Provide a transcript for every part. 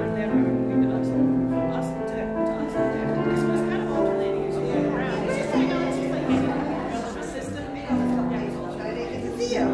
here and then we would us and to us and to. This was kind of alternating as you go around. It's just like, it's just like a system. Good to see you.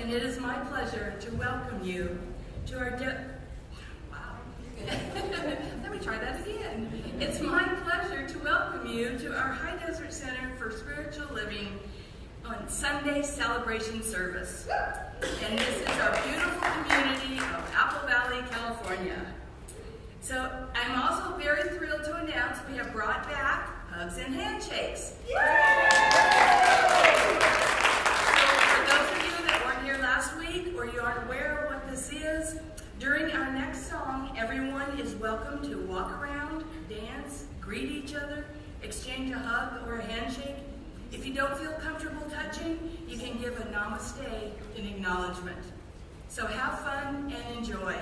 and it is my pleasure to welcome you to our wow. Let me try that again. It's my pleasure to welcome you to our High Desert Center for Spiritual Living on Sunday celebration service. And this is our beautiful community of Apple Valley, California. So I'm also very thrilled to announce we have brought back hugs and handshakes. Last week, or you aren't aware of what this is, during our next song, everyone is welcome to walk around, dance, greet each other, exchange a hug or a handshake. If you don't feel comfortable touching, you can give a namaste in acknowledgement. So have fun and enjoy.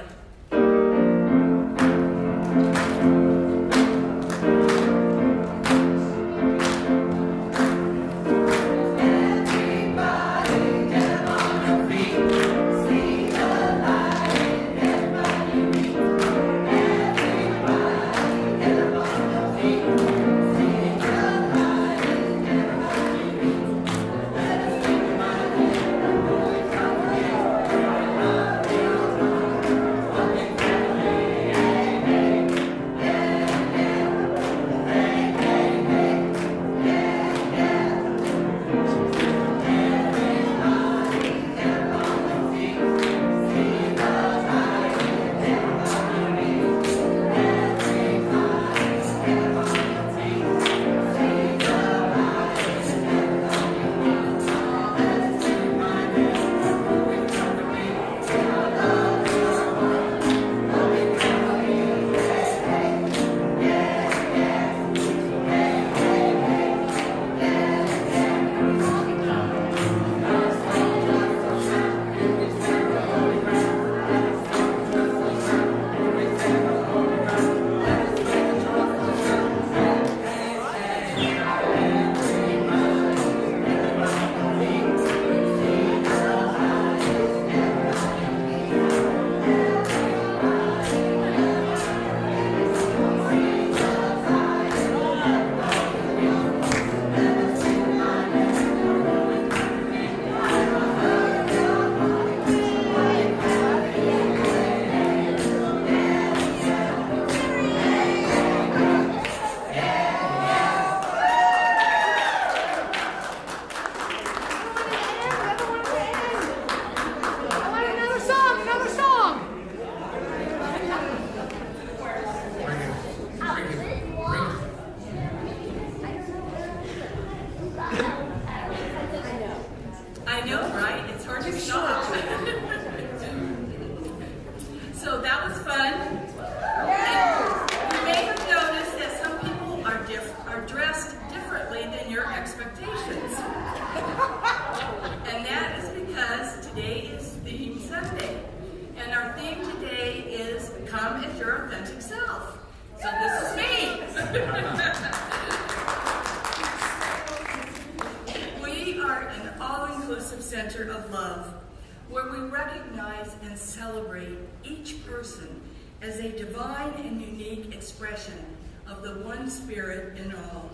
As a divine and unique expression of the one Spirit in all.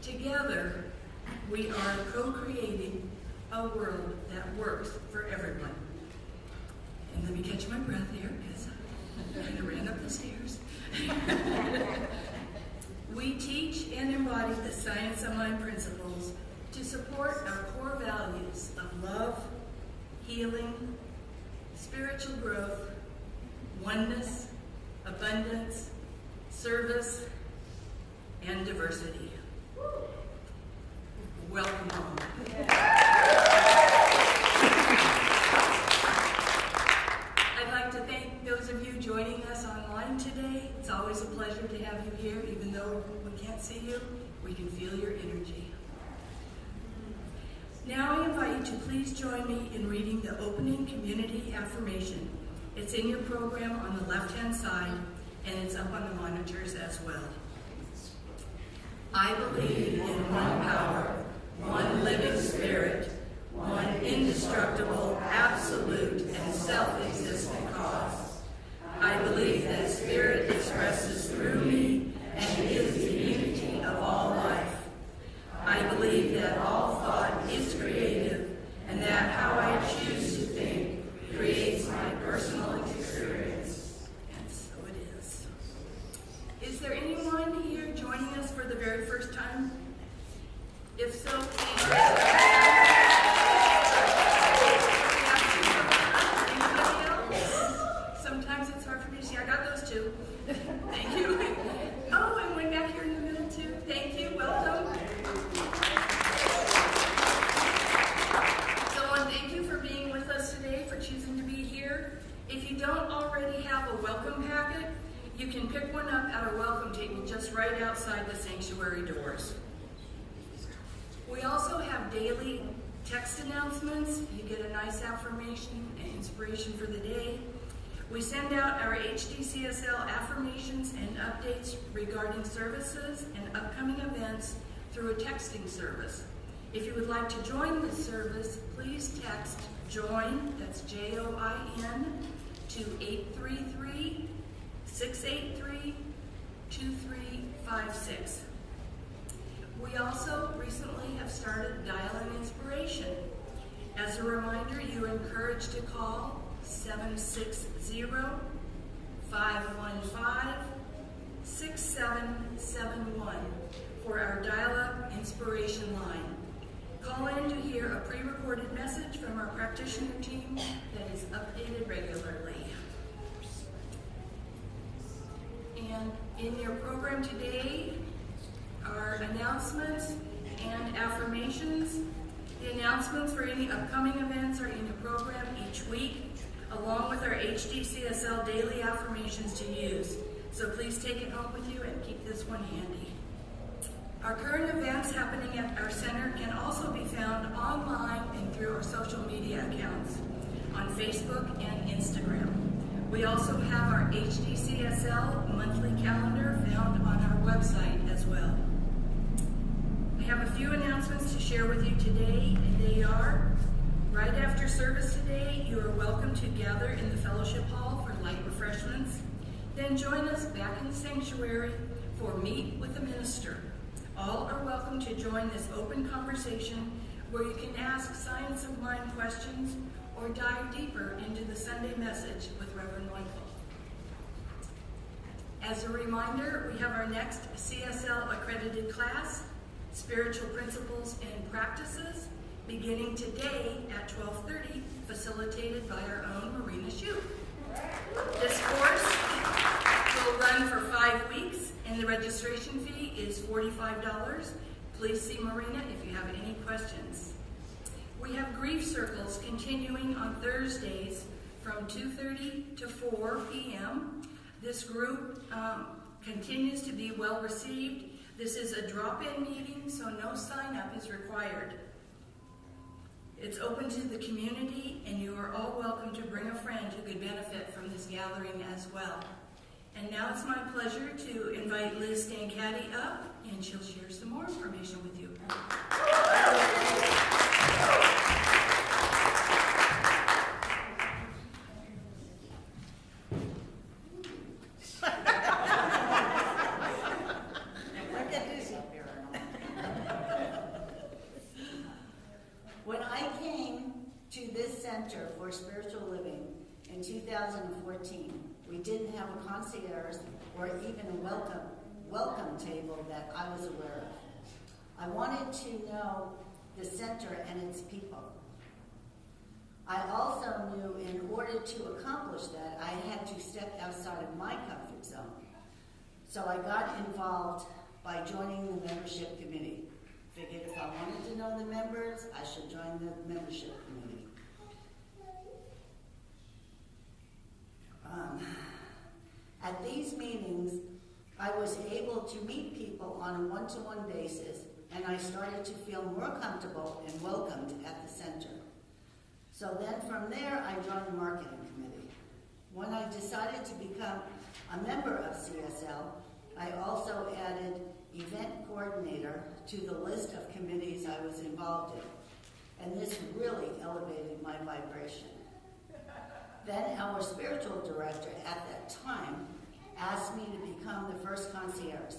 Together, we are co-creating a world that works for everyone. And let me catch my breath here, because I kind of ran up the stairs. We teach and embody the science of mind principles to support our core values of love, healing, spiritual growth, oneness, abundance, service, and diversity. Welcome home. I'd like to thank those of you joining us online today. It's always a pleasure to have you here. Even though we can't see you, we can feel your energy. Now I invite you to please join me in reading the opening community affirmation. It's in your program on the left-hand side, and it's up on the monitors as well. I believe in one power, one living spirit, one indestructible, absolute, and self-existent cause. I believe that spirit expresses through me and is the unity of all life. I believe that all thought is creative, and that how I choose to Is there anyone here joining us for the very first time? If so, please raise your hand. Anybody else? Sometimes it's hard for me to see. I got those two. Thank you. Oh, and one back here in the middle too. Thank you. Welcome. So, thank you for being with us today, for choosing to be here. If you don't already have a welcome packet, you can pick one up at our welcome table just right outside the sanctuary doors. We also have daily text announcements. You get a nice affirmation and inspiration for the day. We send out our HDCSL affirmations and updates regarding services and upcoming events through a texting service. If you would like to join the service, please text JOIN, that's JOIN, to 833-683-2356. We also recently have started Dial-In Inspiration. As a reminder, you are encouraged to call 760-515-6771 for our Dial-Up Inspiration line. Call in to hear a pre-recorded message from our practitioner team that is updated regularly. And in your program today are announcements and affirmations. The announcements for any upcoming events are in your program each week, along with our HDCSL daily affirmations to use. So please take it home with you and keep this one handy. Our current events happening at our center can also be found online and through our social media accounts on Facebook and Instagram. We also have our HDCSL monthly calendar found on our website as well. I have a few announcements to share with you today, and they are: right after service today, you are welcome to gather in the fellowship hall for light refreshments. Then join us back in the sanctuary for Meet with the Minister. All are welcome to join this open conversation where you can ask science of mind questions or dive deeper into the Sunday message with Reverend. As a reminder, we have our next CSL accredited class, Spiritual Principles and Practices, beginning today at 12:30, facilitated by our own Marina Shue. This course will run for 5 weeks, and the registration fee is $45. Please see Marina if you have any questions. We have grief circles continuing on Thursdays from 2:30 to 4 p.m. This group continues to be well received. This is a drop-in meeting, so no sign-up is required. It's open to the community, and you are all welcome to bring a friend who could benefit from this gathering as well. And now it's my pleasure to invite Liz Stancati up, and she'll share some more information with you. When I came to this Center for Spiritual Living in 2014, we didn't have a concierge or even a welcome table that I was aware of. I wanted to know the center and its people. I also knew in order to accomplish that, I had to step outside of my comfort zone. So I got involved by joining the membership committee. Figured if I wanted to know the members, I should join the membership committee. At these meetings, I was able to meet people on a one-to-one basis, and I started to feel more comfortable and welcomed at the center. So then from there, I joined the marketing committee. When I decided to become a member of CSL, I also added event coordinator to the list of committees I was involved in, and this really elevated my vibration. Then our spiritual director at that time asked me to become the first concierge.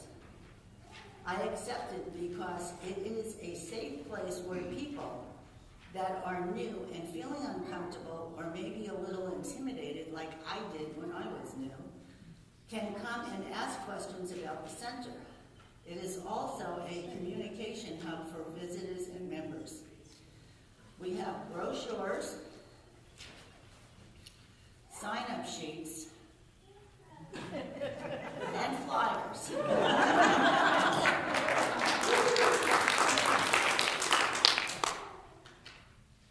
I accepted because it is a safe place where people that are new and feeling uncomfortable or maybe a little intimidated like I did when I was new can come and ask questions about the center. It is also a communication hub for visitors and members. We have brochures, sign-up sheets, and flyers.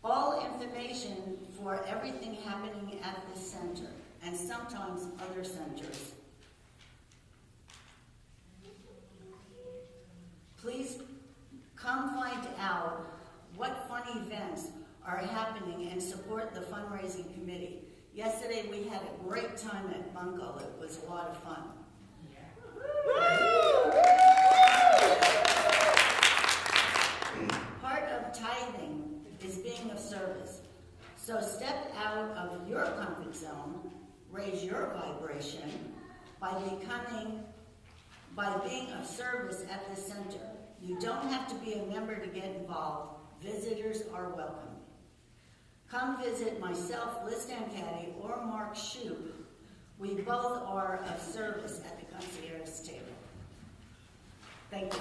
All information for everything happening at this center, and sometimes other centers. Please come find out what fun events are happening and support the fundraising committee. Yesterday we had a great time at Bunko. It was a lot of fun. Part of tithing is being of service. So step out of your comfort zone, raise your vibration by being of service at the center. You don't have to be a member to get involved. Visitors are welcome. Come visit myself, Liz Stancati, or Mark Shoup. We both are of service at the concierge table. Thank you.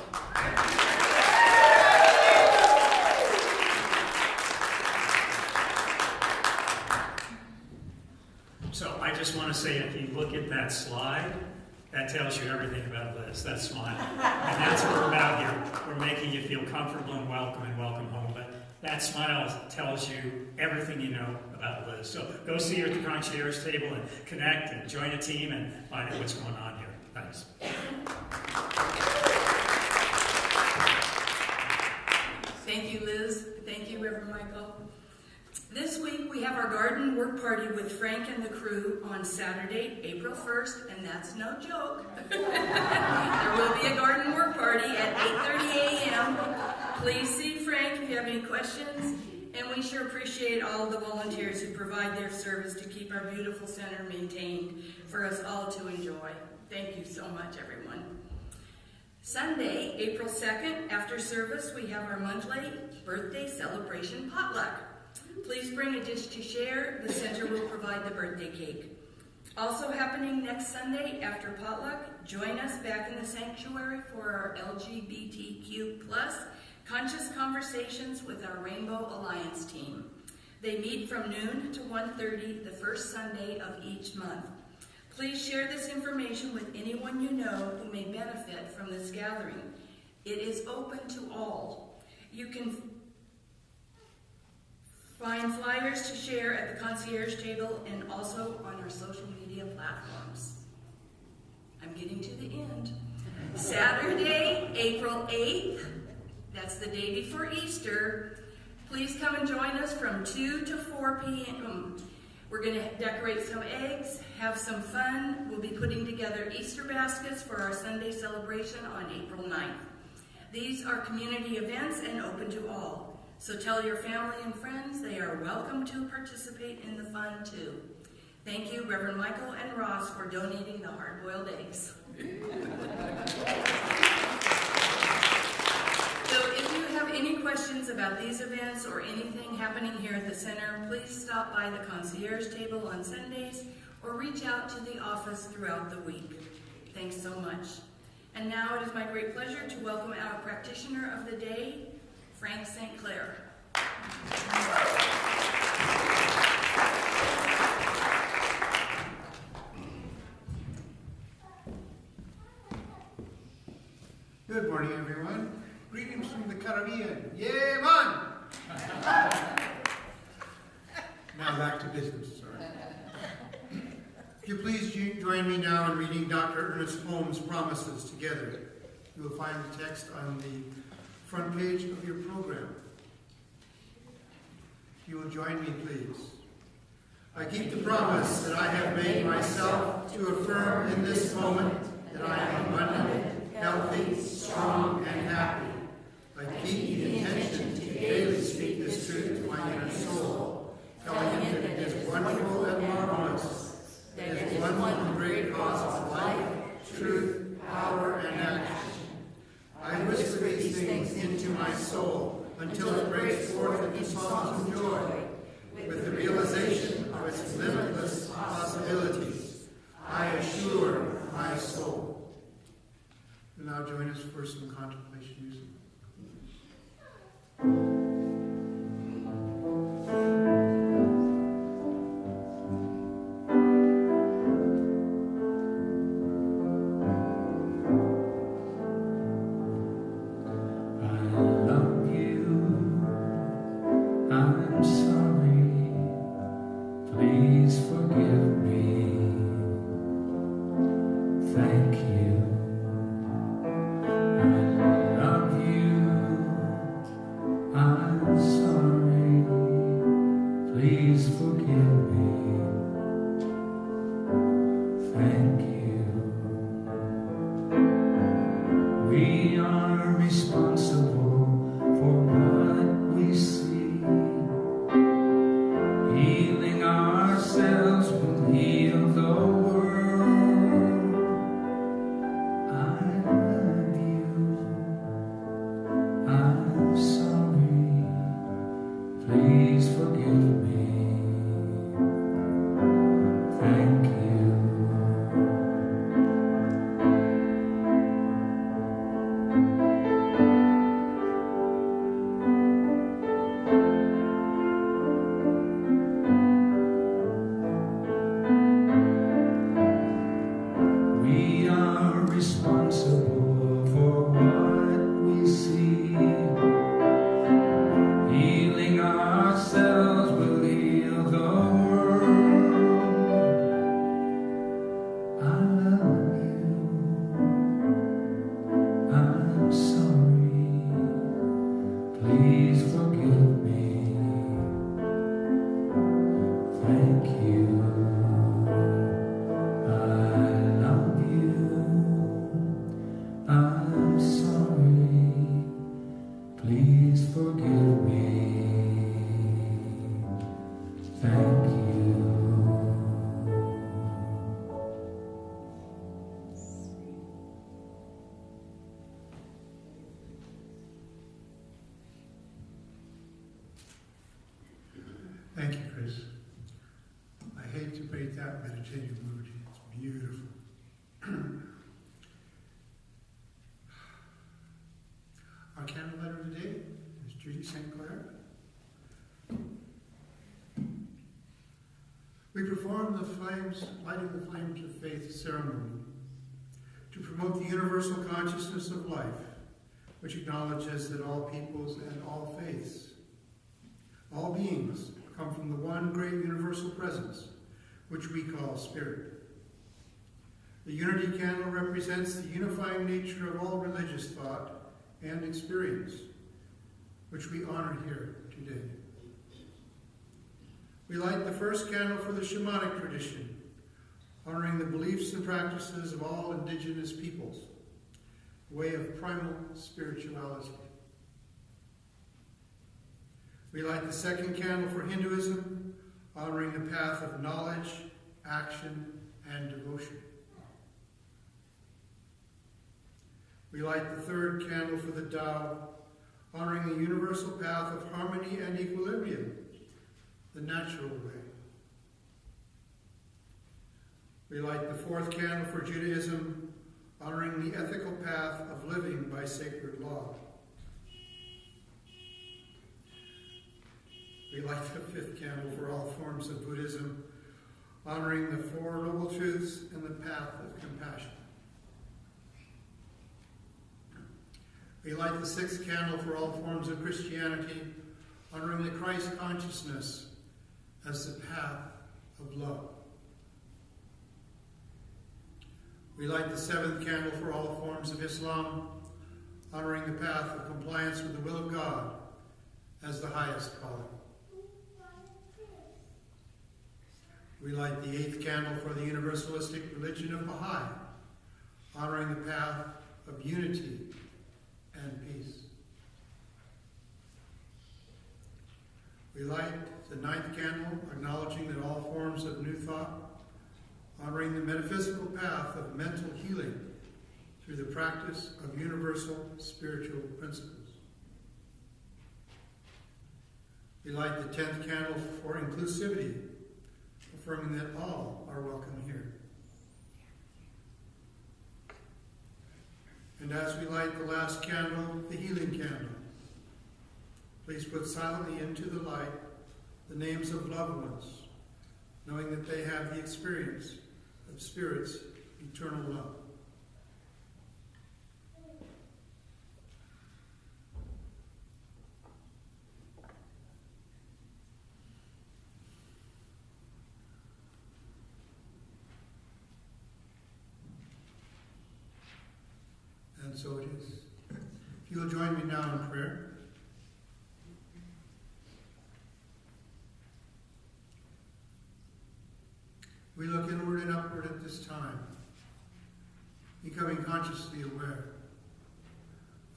So I just want to say, if you look at that slide, that tells you everything about Liz, that smile. And that's what we're about here. We're making you feel comfortable and welcome home. But that smile tells you everything you know about Liz. So go see her at the concierge table and connect and join a team and find out what's going on here. Thanks. Thank you, Liz. Thank you, Reverend Michael. This week we have our garden work party with Frank and the crew on Saturday, April 1st, and that's no joke. There will be a garden work party at 8:30 a.m. Please see Frank if you have any questions, and we sure appreciate all the volunteers who provide their service to keep our beautiful center maintained for us all to enjoy. Thank you so much, everyone. Sunday, April 2nd, after service, we have our monthly birthday celebration potluck. Please bring a dish to share. The center will provide the birthday cake. Also happening next Sunday after potluck, join us back in the sanctuary for our LGBTQ+ conscious conversations with our Rainbow Alliance team. They meet from noon to 1:30 the first Sunday of each month. Please share this information with anyone you know who may benefit from this gathering. It is open to all. You can find flyers to share at the concierge table and also on our social media platforms. I'm getting to the end. Saturday, April 8th, that's the day before Easter. Please come and join us from 2 to 4 p.m. We're going to decorate some eggs, have some fun. We'll be putting together Easter baskets for our Sunday celebration on April 9th. These are community events and open to all. So tell your family and friends they are welcome to participate in the fun too. Thank you, Reverend Michael and Ross, for donating the hard-boiled eggs. So if you have any questions about these events or anything happening here at the center, please stop by the concierge table on Sundays or reach out to the office throughout the week. Thanks so much. And now it is my great pleasure to welcome our practitioner of the day, Frank St. Clair. Good morning, everyone. Greetings from the Caribbean. Yay, man! Now back to business, sorry. If you please join me now in reading Dr. Ernest Holmes' promises together. You will find the text on the front page of your program. You will join me, please. I keep the promise that I have made myself to affirm in this moment that I am abundant, healthy, strong, and happy. I keep the intention to daily speak this truth to my inner soul, telling it that it is wonderful and marvelous, that it is one great cause of life, truth, power, and action. I whisper these things into my soul until it breaks forth into songs of joy, with the realization of its limitless possibilities. I assure, my soul. And now join us for some contemplation music. Thank you, Chris. I hate to break that meditative mood. It's beautiful. Our candle letter today is Judy St. Clair. We perform the flames, lighting the flames of faith ceremony to promote the universal consciousness of life, which acknowledges that all peoples and all faiths, all beings, come from the one great universal presence, which we call Spirit. The Unity Candle represents the unifying nature of all religious thought and experience, which we honor here today. We light the first candle for the shamanic tradition, honoring the beliefs and practices of all indigenous peoples, a way of primal spirituality. We light the second candle for Hinduism, honoring the path of knowledge, action, and devotion. We light the third candle for the Tao, honoring the universal path of harmony and equilibrium, the natural way. We light the fourth candle for Judaism, honoring the ethical path of living by sacred law. We light the fifth candle for all forms of Buddhism, honoring the Four Noble Truths and the path of compassion. We light the sixth candle for all forms of Christianity, honoring the Christ consciousness as the path of love. We light the seventh candle for all forms of Islam, honoring the path of compliance with the will of God as the highest calling. We light the eighth candle for the universalistic religion of Baha'i, honoring the path of unity and peace. We light the ninth candle, acknowledging that all forms of new thought, honoring the metaphysical path of mental healing through the practice of universal spiritual principles. We light the 10th candle for inclusivity, affirming that all are welcome here. And as we light the last candle, the healing candle, please put silently into the light the names of loved ones, knowing that they have the experience of Spirit's eternal love. And so it is. If you'll join me now in prayer. We look inward and upward at this time, becoming consciously aware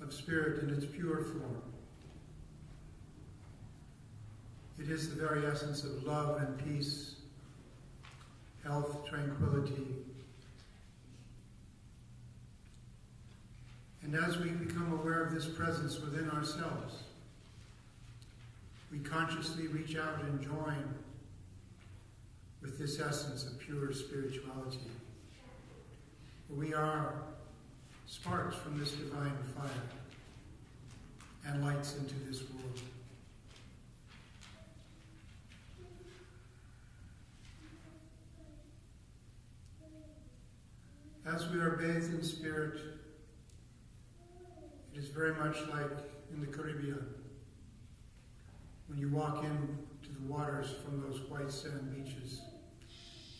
of Spirit in its pure form. It is the very essence of love and peace, health, tranquility. And as we become aware of this presence within ourselves, we consciously reach out and join with this essence of pure spirituality. We are sparks from this divine fire and lights into this world. As we are bathed in Spirit, it is very much like in the Caribbean, when you walk into the waters from those white sand beaches.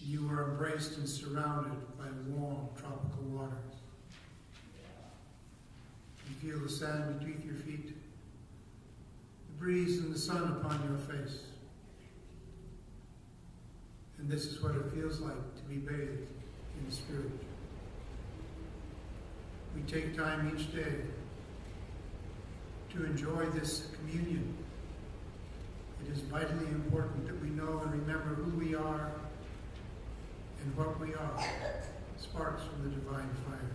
You are embraced and surrounded by warm tropical waters. You feel the sand beneath your feet, the breeze and the sun upon your face. And this is what it feels like to be bathed in Spirit. We take time each day to enjoy this communion. It is vitally important that we know and remember who we are and what we are, sparks from the divine fire.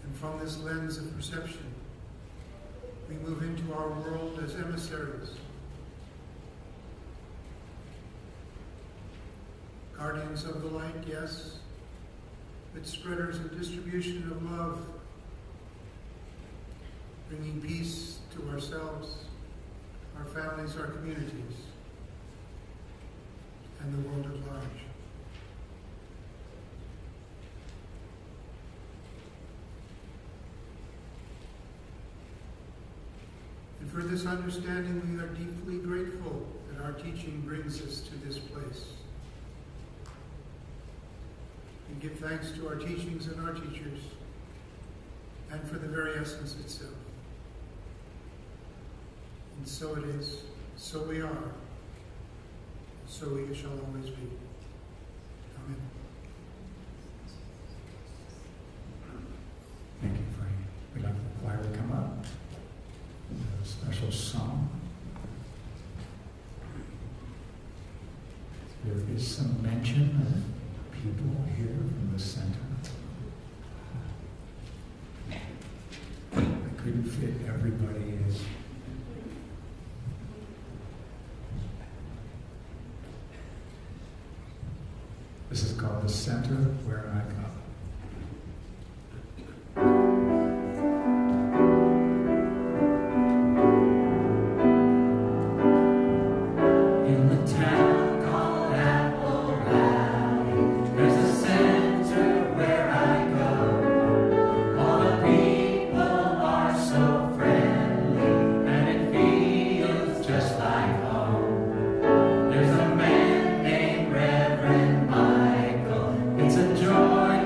And from this lens of perception, we move into our world as emissaries, guardians of the light, yes, but spreaders and distribution of love, bringing peace to ourselves, our families, our communities, and the world at large. And for this understanding, we are deeply grateful that our teaching brings us to this place. We give thanks to our teachings and our teachers, and for the very essence itself. And so it is, so we are, so we shall always be. Amen. Thank you, Frank. We'd like the choir to come up. A special song. There is some mention of people here from the center. I couldn't fit everybody in. This is called The Center Where I Go. There's a man named Reverend Michael. It's a joy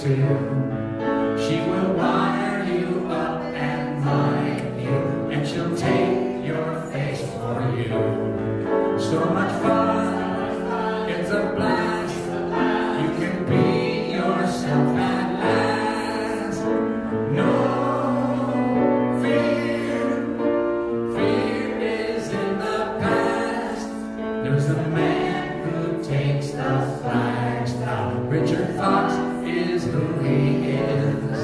too. She will wire you up and like you, and she'll take your face for you. So much fun, it's a blast. You can be yourself at last. No fear, fear is in the past. There's a man who takes the flags down. Richard Fox is who he is,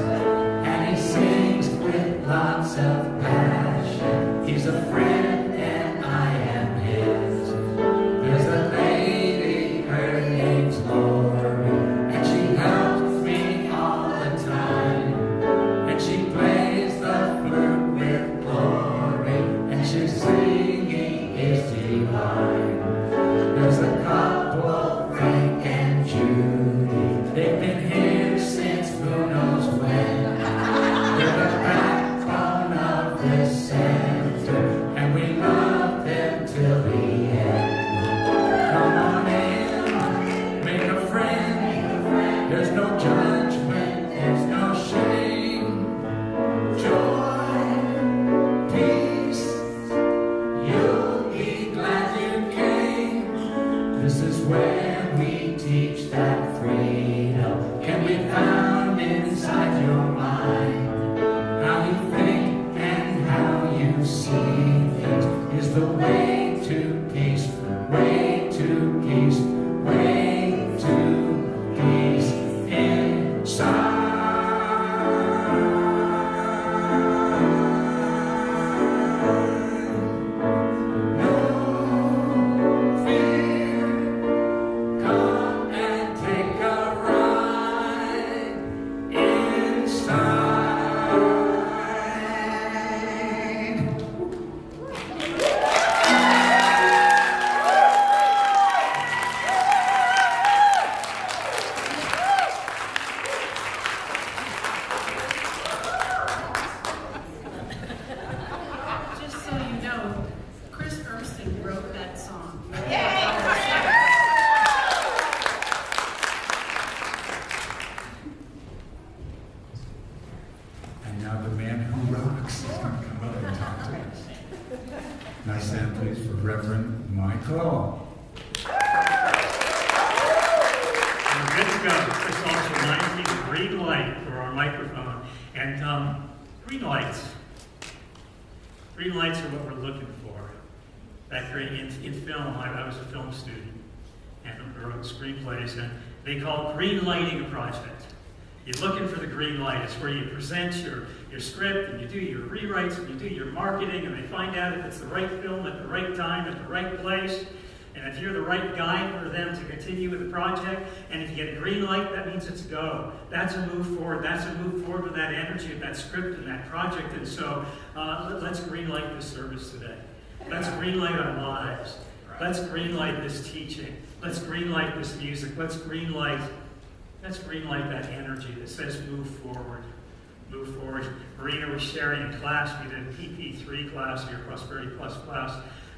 and he sings with lots of passion. He's a friend and I am his. There's a lady, her name's Lori, and she helps me all the time. And she plays the flute with glory, and she's singing is divine. There's a couple, Frank and Judy. They've been here since who knows when. They're the backbone of this center, and we love them till the end. Come on in, make a friend. There's no judgment, there's no shame. Joy, peace, you'll be glad you came. This is where we teach that freedom can be found inside your mind. How you think and how you see things is the way to peace, way to peace, way to peace inside. No fear, come and take a ride inside. Just so you know, Chris Erskine wrote that song. And now the man who rocks is going to come up and talk to us. Nice hand, please, for Reverend Michael. We're good to go. This also reminds me of green light for our microphone. And green lights. Green lights are what we're looking for. That great in film, I was a film student and I wrote screenplays, and they call green lighting a project. You're looking for the green light. It's where you present your script and you do your rewrites and you do your marketing, and they find out if it's the right film at the right time at the right place. And if you're the right guy for them to continue with the project, and if you get a green light, that means it's a go. That's a move forward. That's a move forward with that energy of that script and that project. And so let's green light this service today. Let's green light our lives. Let's green light this teaching. Let's green light this music. Let's green light that energy that says move forward. Move forward. Marina was sharing in class. We did a PP3 class here, Prosperity Plus class,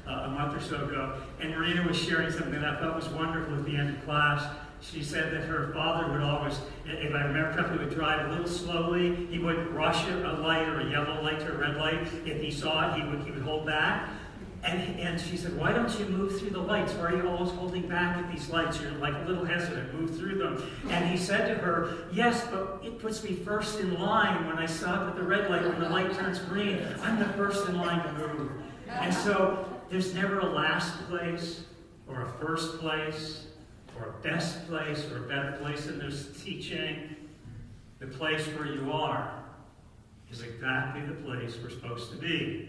a month or so ago. And Marina was sharing something that I thought was wonderful at the end of class. She said that her father would always, if I remember correctly, would drive a little slowly. He wouldn't rush a light or a yellow light to a red light. If he saw it, he would hold back. And she said, why don't you move through the lights? Why are you always holding back at these lights? You're like a little hesitant. Move through them. And he said to her, yes, but it puts me first in line when I stop at the red light. When the light turns green, I'm the first in line to move. And so there's never a last place or a first place or a best place or a better place. And there's teaching. The place where you are is exactly the place we're supposed to be.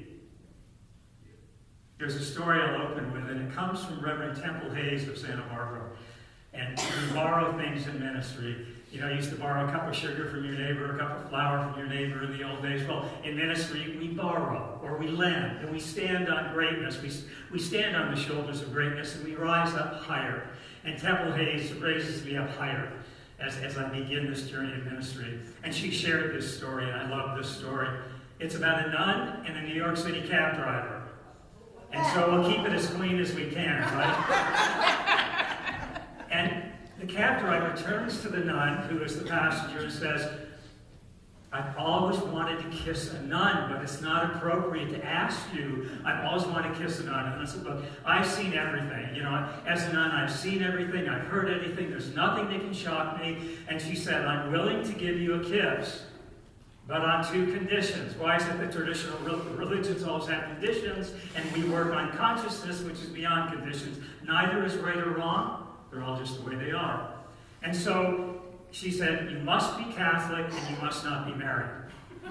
There's a story I'll open with, and it comes from Reverend Temple Hayes of Santa Barbara. And we borrow things in ministry. You know, I used to borrow a cup of sugar from your neighbor, a cup of flour from your neighbor in the old days. Well, in ministry, we borrow, or we lend, and we stand on greatness. We stand on the shoulders of greatness, and we rise up higher. And Temple Hayes raises me up higher as I begin this journey of ministry. And she shared this story, and I love this story. It's about a nun and a New York City cab driver. And so we'll keep it as clean as we can, right? And the cab driver turns to the nun, who is the passenger, and says, I've always wanted to kiss a nun, but it's not appropriate to ask you. I've always wanted to kiss a nun. And I said, look, I've seen everything. You know, as a nun, I've seen everything. I've heard anything. There's nothing that can shock me. And she said, I'm willing to give you a kiss, but on 2 conditions. Why is it that traditional religions always have conditions, and we work on consciousness, which is beyond conditions? Neither is right or wrong. They're all just the way they are. And so she said, you must be Catholic and you must not be married.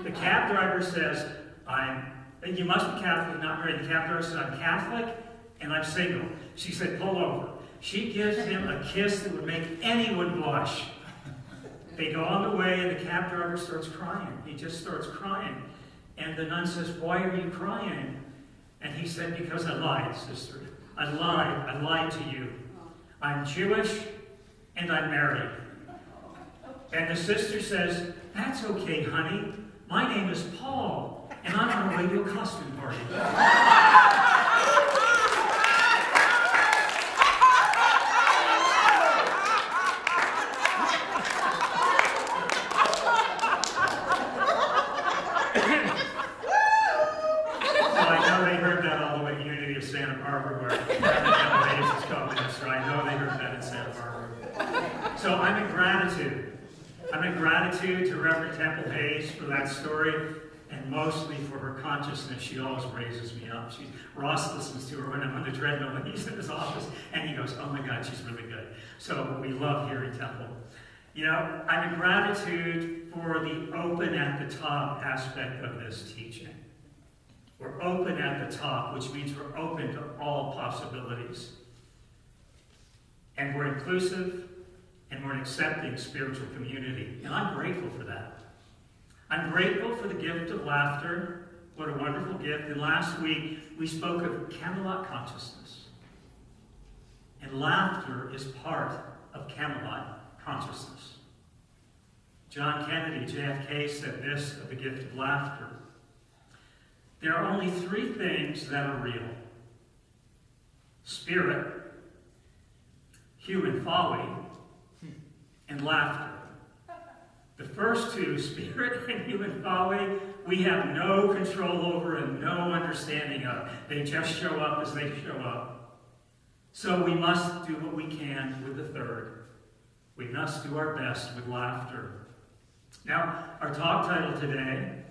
The cab driver says, you must be Catholic and not married. The cab driver says, I'm Catholic and I'm single. She said, pull over. She gives him a kiss that would make anyone blush. They go on the way and the cab driver starts crying. He just starts crying. And the nun says, why are you crying? And he said, because I lied, sister. I lied to you. I'm Jewish and I'm married. And the sister says, that's okay, honey. My name is Paul, and I'm on my way to a costume party. So I know they heard that all the way to Unity of Santa Barbara, where the is coming. So I know they heard that in Santa Barbara. So I'm in gratitude. I'm in gratitude to Reverend Temple Hayes for that story, and mostly for her consciousness. She always raises me up. Ross listens to her when I'm on the treadmill and he's in his office, and he goes, oh my God, she's really good. So we love hearing Temple. You know, I'm in gratitude for the open at the top aspect of this teaching. We're open at the top, which means we're open to all possibilities. And we're inclusive, and we're an accepting spiritual community. And I'm grateful for that. I'm grateful for the gift of laughter. What a wonderful gift. And last week, we spoke of Camelot consciousness. And laughter is part of Camelot consciousness. John Kennedy, JFK, said this of the gift of laughter. There are only 3 things that are real: spirit, human folly, and laughter. The first 2, spirit and human folly, we have no control over and no understanding of. They just show up as they show up. So we must do what we can with the 3rd. We must do our best with laughter. Now, our talk title today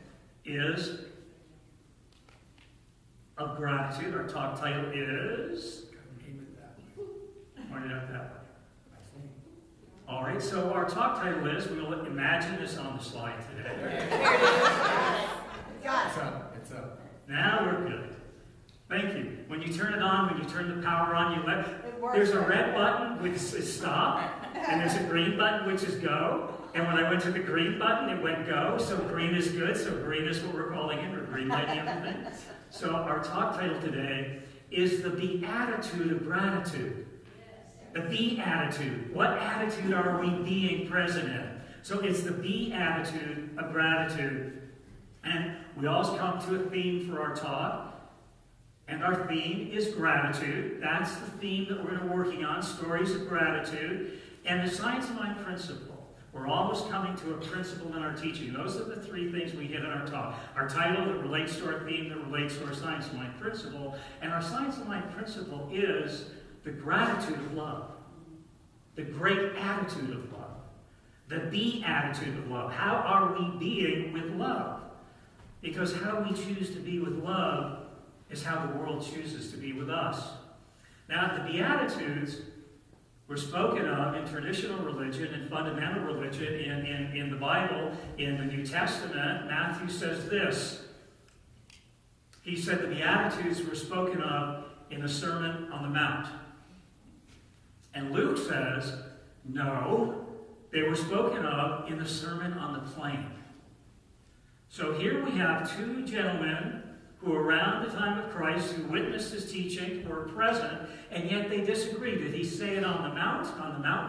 is of gratitude. Our talk title is... Pointed out that way. All right, so our talk title is, we'll imagine this on the slide today. There it is. It's up. Now we're good. Thank you. When you turn it on, when you turn the power on, there's a red button which is stop, and there's a green button which is go. And when I went to the green button, it went go. So green is good. So green is what we're calling it, or green lighting everything. So our talk title today is the Beatitude of Gratitude. The Beatitude. What attitude are we being present in? So it's the Beatitude of Gratitude. And we always come to a theme for our talk. And our theme is gratitude. That's the theme that we're working on, stories of gratitude. And the Science of Mind principle. We're always coming to a principle in our teaching. Those are the 3 things we hit in our talk. Our title that relates to our theme, that relates to our Science of Mind principle. And our Science of Mind principle is the gratitude of love. The great attitude of love. The Beatitude of love. How are we being with love? Because how we choose to be with love is how the world chooses to be with us. Now, the Beatitudes were spoken of in traditional religion and fundamental religion in the Bible, in the New Testament. Matthew says this. He said the Beatitudes were spoken of in the Sermon on the Mount. And Luke says, no, they were spoken of in the Sermon on the Plain. So here we have 2 gentlemen who were around the time of Christ, who witnessed his teaching, were present, and yet they disagreed. Did he say it on the mountain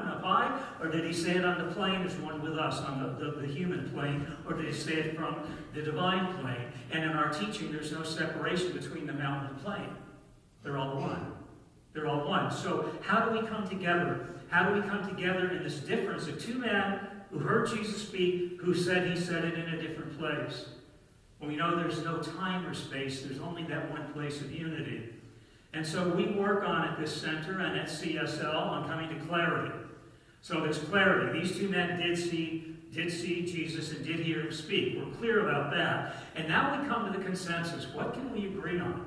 up high, or did he say it on the plain as one with us, on the human plane, or did he say it from the divine plane? And in our teaching, there's no separation between the mountain and the plain. They're all one. They're all one. So how do we come together? How do we come together in this difference of two men who heard Jesus speak, who said he said it in a different place? Well, we know there's no time or space. There's only that one place of unity. And so we work on at this center and at CSL on coming to clarity. So there's clarity. These two men did see Jesus and did hear him speak. We're clear about that. And now we come to the consensus. What can we agree on?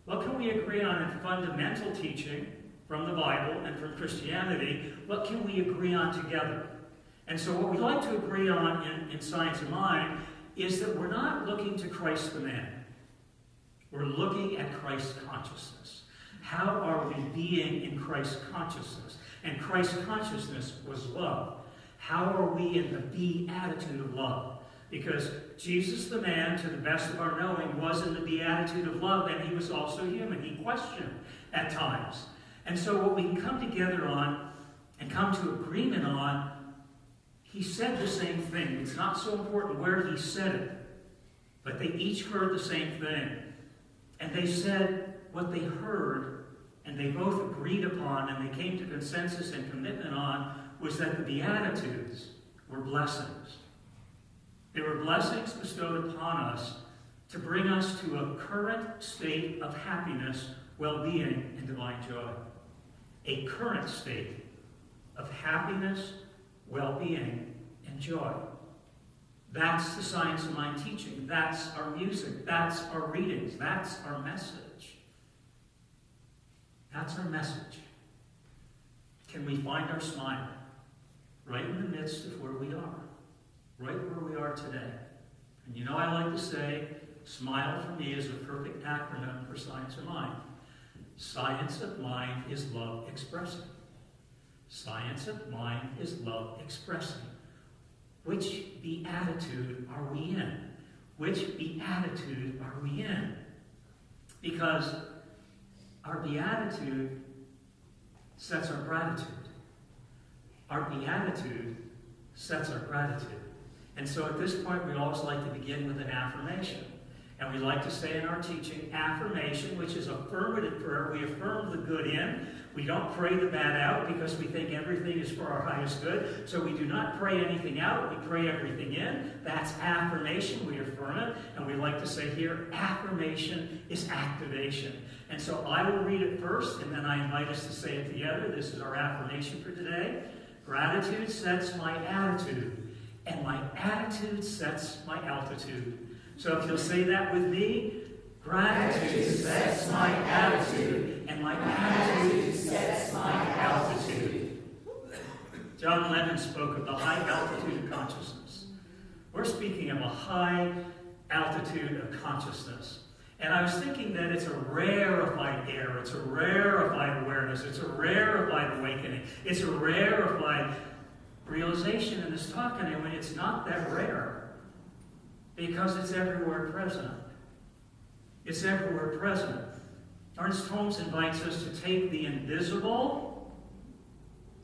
What can we agree on in fundamental teaching from the Bible and from Christianity? What can we agree on together? And so what we'd like to agree on in Science of Mind is that we're not looking to Christ the man. We're looking at Christ's consciousness. How are we being in Christ's consciousness? And Christ's consciousness was love. How are we in the beatitude of love? Because Jesus the man, to the best of our knowing, was in the beatitude of love, and he was also human. He questioned at times. And so what we can come together on and come to agreement on, he said the same thing. It's not so important where he said it, but they each heard the same thing. And they said what they heard, and they both agreed upon, and they came to consensus and commitment on, was that the Beatitudes were blessings. They were blessings bestowed upon us to bring us to a current state of happiness, well-being, and divine joy. A current state of happiness, well-being, and joy. That's the Science of Mind teaching. That's our music. That's our readings. That's our message. That's our message. Can we find our smile right in the midst of where we are? Right where we are today. And you know, I like to say, SMILE for me is a perfect acronym for Science of Mind. Science of Mind is love expressing. Science of Mind is love expressing. Which beatitude are we in? Which beatitude are we in? Because our beatitude sets our gratitude. Our beatitude sets our gratitude. And so at this point, we always like to begin with an affirmation. And we like to say in our teaching, affirmation, which is affirmative prayer. We affirm the good in. We don't pray the bad out because we think everything is for our highest good. So we do not pray anything out. We pray everything in. That's affirmation. We affirm it. And we like to say here, affirmation is activation. And so I will read it first, and then I invite us to say it together. This is our affirmation for today. Gratitude sets my attitude, and my attitude sets my altitude. So if you'll say that with me, gratitude sets my attitude, and my attitude sets my altitude. John Lennon spoke of the high altitude of consciousness. We're speaking of a high altitude of consciousness. And I was thinking that it's a rarefied air, it's a rarefied awareness, it's a rarefied awakening, it's a rarefied realization in this talk, and it's not that rare. Because it's everywhere present. It's everywhere present. Ernst Holmes invites us to take the invisible,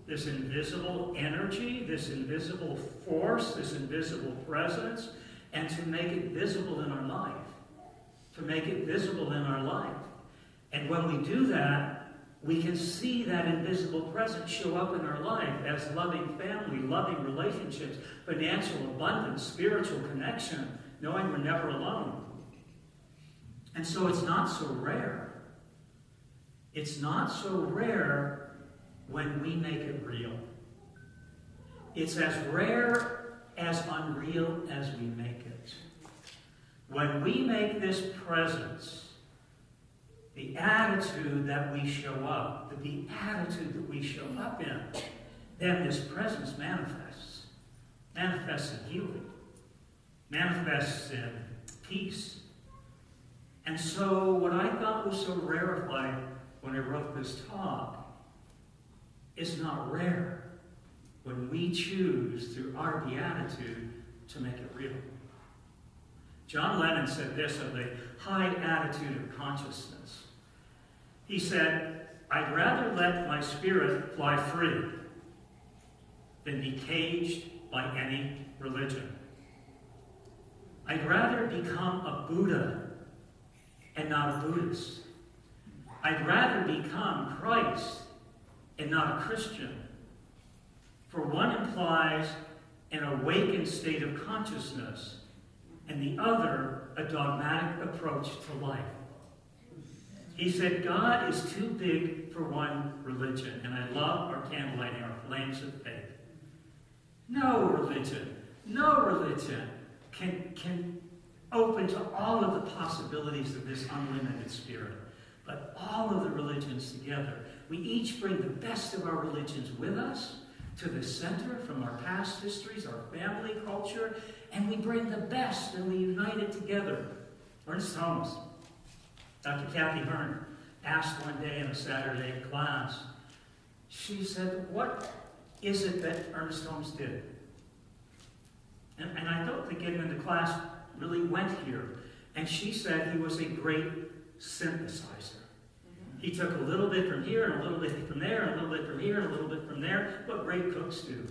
this invisible energy, this invisible force, this invisible presence, and to make it visible in our life. To make it visible in our life. And when we do that, we can see that invisible presence show up in our life as loving family, loving relationships, financial abundance, spiritual connection, knowing we're never alone. And so it's not so rare. It's not so rare when we make it real. It's as rare as unreal as we make it. When we make this presence the attitude that we show up, the beatitude that we show up in, then this presence manifests. Manifests in healing. Manifests in peace. And so what I thought was so rarefied when I wrote this talk is not rare when we choose through our beatitude to make it real. John Lennon said this of the high attitude of consciousness. He said, I'd rather let my spirit fly free than be caged by any religion. I'd rather become a Buddha and not a Buddhist. I'd rather become Christ and not a Christian. For one implies an awakened state of consciousness, and the other a dogmatic approach to life. He said, God is too big for one religion, and I love our candlelighting, our flames of faith. No religion can open to all of the possibilities of this unlimited spirit. But all of the religions together, we each bring the best of our religions with us to the center from our past histories, our family culture, and we bring the best and we unite it together. Ernest Holmes, Dr. Kathy Hearn, asked one day in a Saturday class, she said, what is it that Ernest Holmes did? And I don't think anyone in the class really went here. And she said he was a great synthesizer. He took a little bit from here, and a little bit from there, and a little bit from here, and a little bit from there. What great cooks do.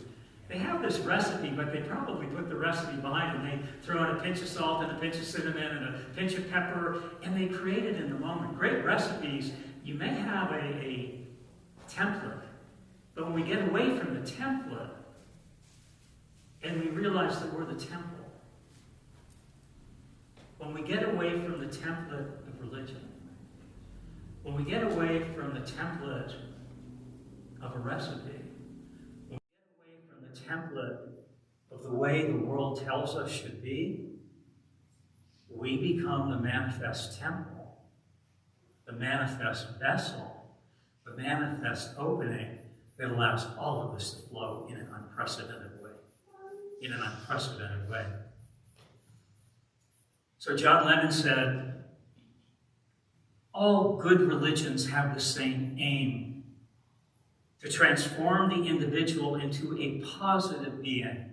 They have this recipe, but they probably put the recipe behind and they throw in a pinch of salt and a pinch of cinnamon and a pinch of pepper, and they create it in the moment. Great recipes, you may have a template, but when we get away from the template and we realize that we're the temple, when we get away from the template of religion, when we get away from the template of a recipe, when we get away from the template of the way the world tells us should be, we become the manifest temple, the manifest vessel, the manifest opening that allows all of this to flow in an unprecedented way. In an unprecedented way. So John Lennon said, all good religions have the same aim, to transform the individual into a positive being.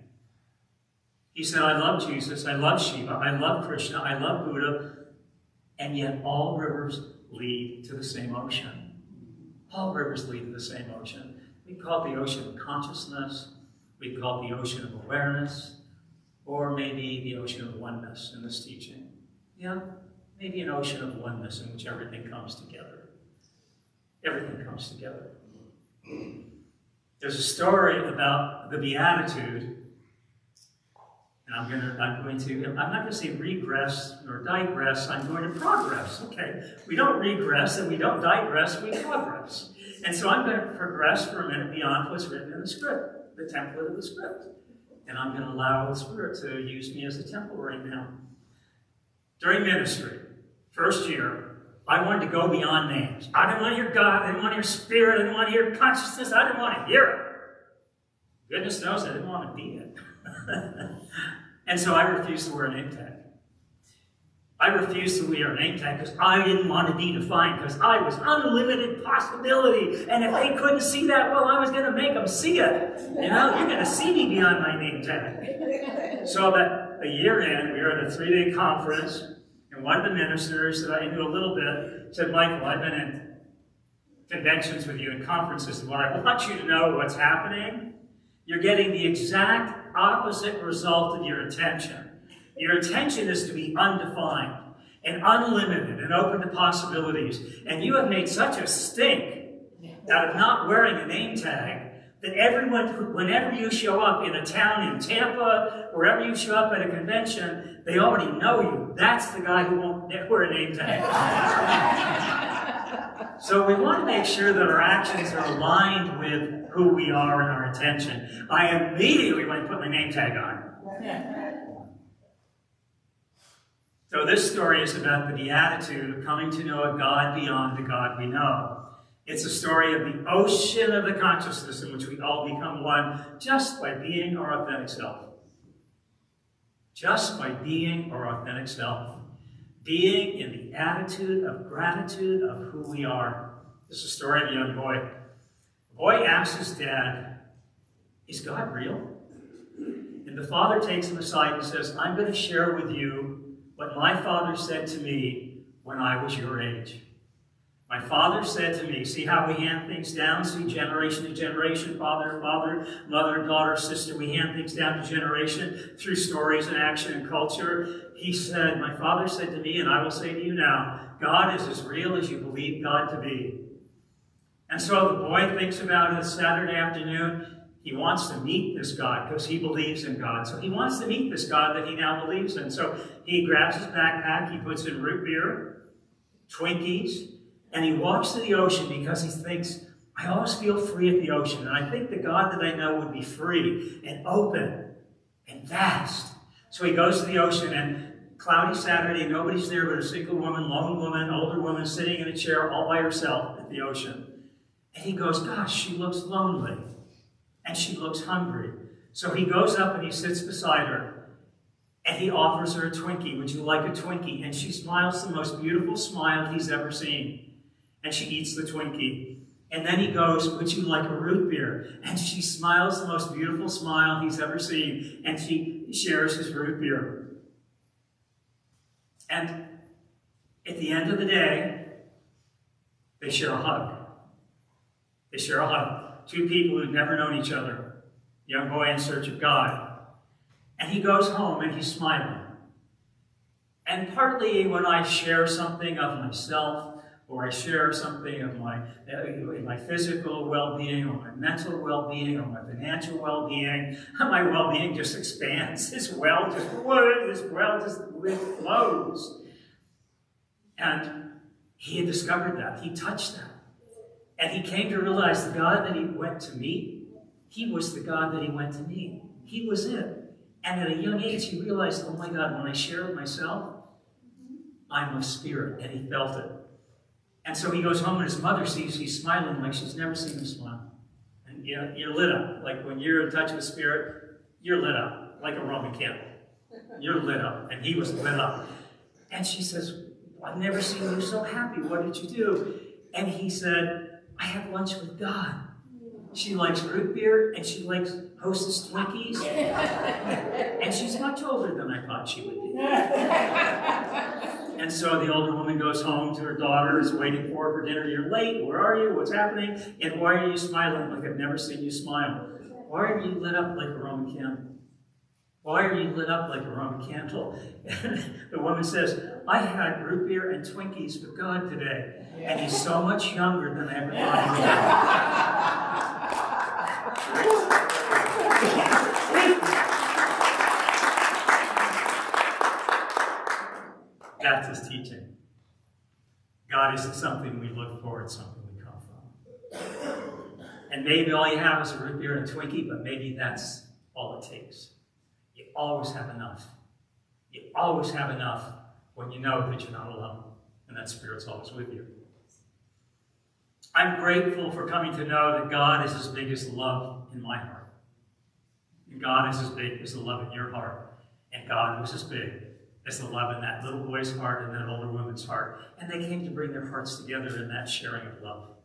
He said, I love Jesus, I love Shiva, I love Krishna, I love Buddha, and yet all rivers lead to the same ocean. All rivers lead to the same ocean. We call it the ocean of consciousness, we call it the ocean of awareness, or maybe the ocean of oneness in this teaching. Yeah, maybe an ocean of oneness in which everything comes together. Everything comes together. There's a story about the Beatitude, and I'm not going to say regress or digress, I'm going to progress. Okay, we don't regress and we don't digress, we progress. And so I'm going to progress for a minute beyond what's written in the script, the template of the script. And I'm going to allow the Spirit to use me as a temple right now. During ministry, first year, I wanted to go beyond names. I didn't want to hear God, I didn't want to hear Spirit, I didn't want to hear consciousness, I didn't want to hear it. Goodness knows I didn't want to be it. And so I refused to wear a name tag. I refused to wear a name tag because I didn't want to be defined, because I was unlimited possibility. And if they couldn't see that, well, I was going to make them see it. You know, you're going to see me beyond my name tag. So that a year in, we were at a 3-day conference, and one of the ministers that I knew a little bit said, Michael, I've been in conventions with you and conferences, and what I want you to know what's happening, you're getting the exact opposite result of your attention. Your attention is to be undefined and unlimited and open to possibilities. And you have made such a stink out of not wearing a name tag that everyone, whenever you show up in a town in Tampa, wherever you show up at a convention, they already know you. That's the guy who won't wear a name tag. So we want to make sure that our actions are aligned with who we are and our intention. I immediately went and put my name tag on. So this story is about the beatitude of coming to know a God beyond the God we know. It's a story of the ocean of the consciousness in which we all become one just by being our authentic self. Just by being our authentic self. Being in the attitude of gratitude of who we are. This is a story of a young boy. The boy asks his dad, is God real? And the father takes him aside and says, I'm going to share with you what my father said to me when I was your age. My father said to me, see how we hand things down? See, generation to generation, father to father, mother to daughter, sister, we hand things down to generation through stories and action and culture. He said, my father said to me, and I will say to you now, God is as real as you believe God to be. And so the boy thinks about it Saturday afternoon. He wants to meet this God because he believes in God. So he wants to meet this God that he now believes in. So he grabs his backpack, he puts in root beer, Twinkies, and he walks to the ocean because he thinks, I always feel free at the ocean. And I think the God that I know would be free and open and vast. So he goes to the ocean, and cloudy Saturday, nobody's there but a single woman, lone woman, older woman sitting in a chair all by herself at the ocean. And he goes, gosh, she looks lonely. And she looks hungry. So he goes up and he sits beside her. And he offers her a Twinkie. Would you like a Twinkie? And she smiles the most beautiful smile he's ever seen. And she eats the Twinkie. And then he goes, would you like a root beer? And she smiles the most beautiful smile he's ever seen. And she shares his root beer. And at the end of the day, they share a hug. They share a hug. Two people who've never known each other. Young boy in search of God. And he goes home and he's smiling. And partly when I share something of myself, or I share something of my physical well-being, or my mental well-being, or my financial well-being, my well-being just expands. This well just flows. And he had discovered that. He touched that. And he came to realize the God that he went to meet, he was the God that he went to meet. He was it. And at a young age, he realized, oh my God, when I share with myself, I'm of spirit. And he felt it. And so he goes home and his mother sees he's smiling like she's never seen him smile. And you're lit up. Like when you're in touch with spirit, you're lit up like a Roman candle. You're lit up. And he was lit up. And she says, I've never seen you so happy. What did you do? And he said, I had lunch with God. She likes root beer and she likes Hostess Twinkies. And she's much older than I thought she would be. And so the older woman goes home to her daughter, is waiting for her for dinner. You're late. Where are you? What's happening? And why are you smiling like I've never seen you smile? Why are you lit up like a Roman candle? Why are you lit up like a Roman candle? And the woman says, I had root beer and Twinkies with God today. And he's so much younger than I ever thought. That's his teaching. God isn't something we look for, it's something we come from. And maybe all you have is a root beer and a Twinkie, but maybe that's all it takes. You always have enough. You always have enough when you know that you're not alone, and that Spirit's always with you. I'm grateful for coming to know that God is as big as the love in my heart. And God is as big as the love in your heart. And God was as big as the love in that little boy's heart and that older woman's heart. And they came to bring their hearts together in that sharing of love,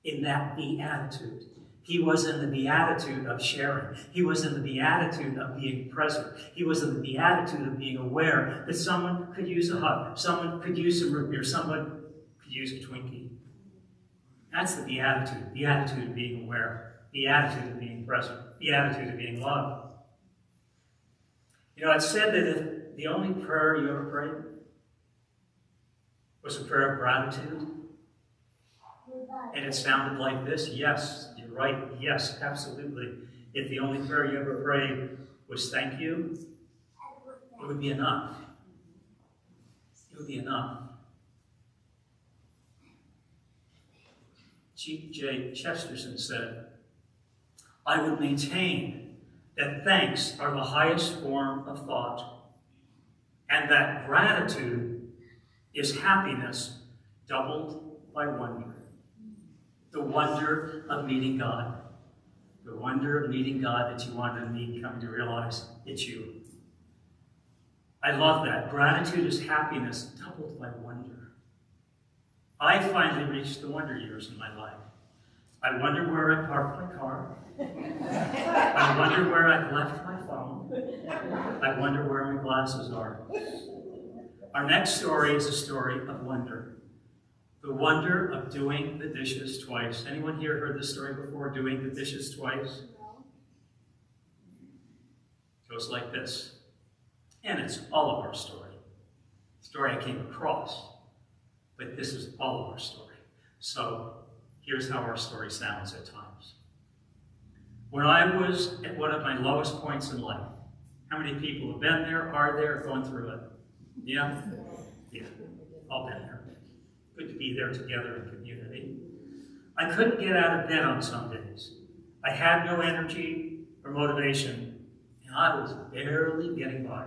in that beatitude. He was in the beatitude of sharing. He was in the beatitude of being present. He was in the beatitude of being aware that someone could use a hug, someone could use some root beer, someone could use a Twinkie. That's the beatitude. The attitude of being aware. The attitude of being present. The attitude of being loved. You know, it's said that if the only prayer you ever prayed was a prayer of gratitude, and it sounded like this, yes, you're right, yes, absolutely. If the only prayer you ever prayed was thank you, it would be enough. It would be enough. G.J. Chesterton said, I would maintain that thanks are the highest form of thought, and that gratitude is happiness doubled by wonder. The wonder of meeting God. The wonder of meeting God that you wanted to meet, coming to realize it's you. I love that. Gratitude is happiness doubled by wonder. I finally reached the wonder years in my life. I wonder where I parked my car. I wonder where I've left my phone. I wonder where my glasses are. Our next story is a story of wonder. The wonder of doing the dishes twice. Anyone here heard this story before, doing the dishes twice? It goes like this. And it's all of our story. Story I came across. But this is all of our story. So here's how our story sounds at times. When I was at one of my lowest points in life, how many people have been there, are there, going through it? Yeah? Yeah. All been there. Good to be there together in community. I couldn't get out of bed on some days. I had no energy or motivation, and I was barely getting by.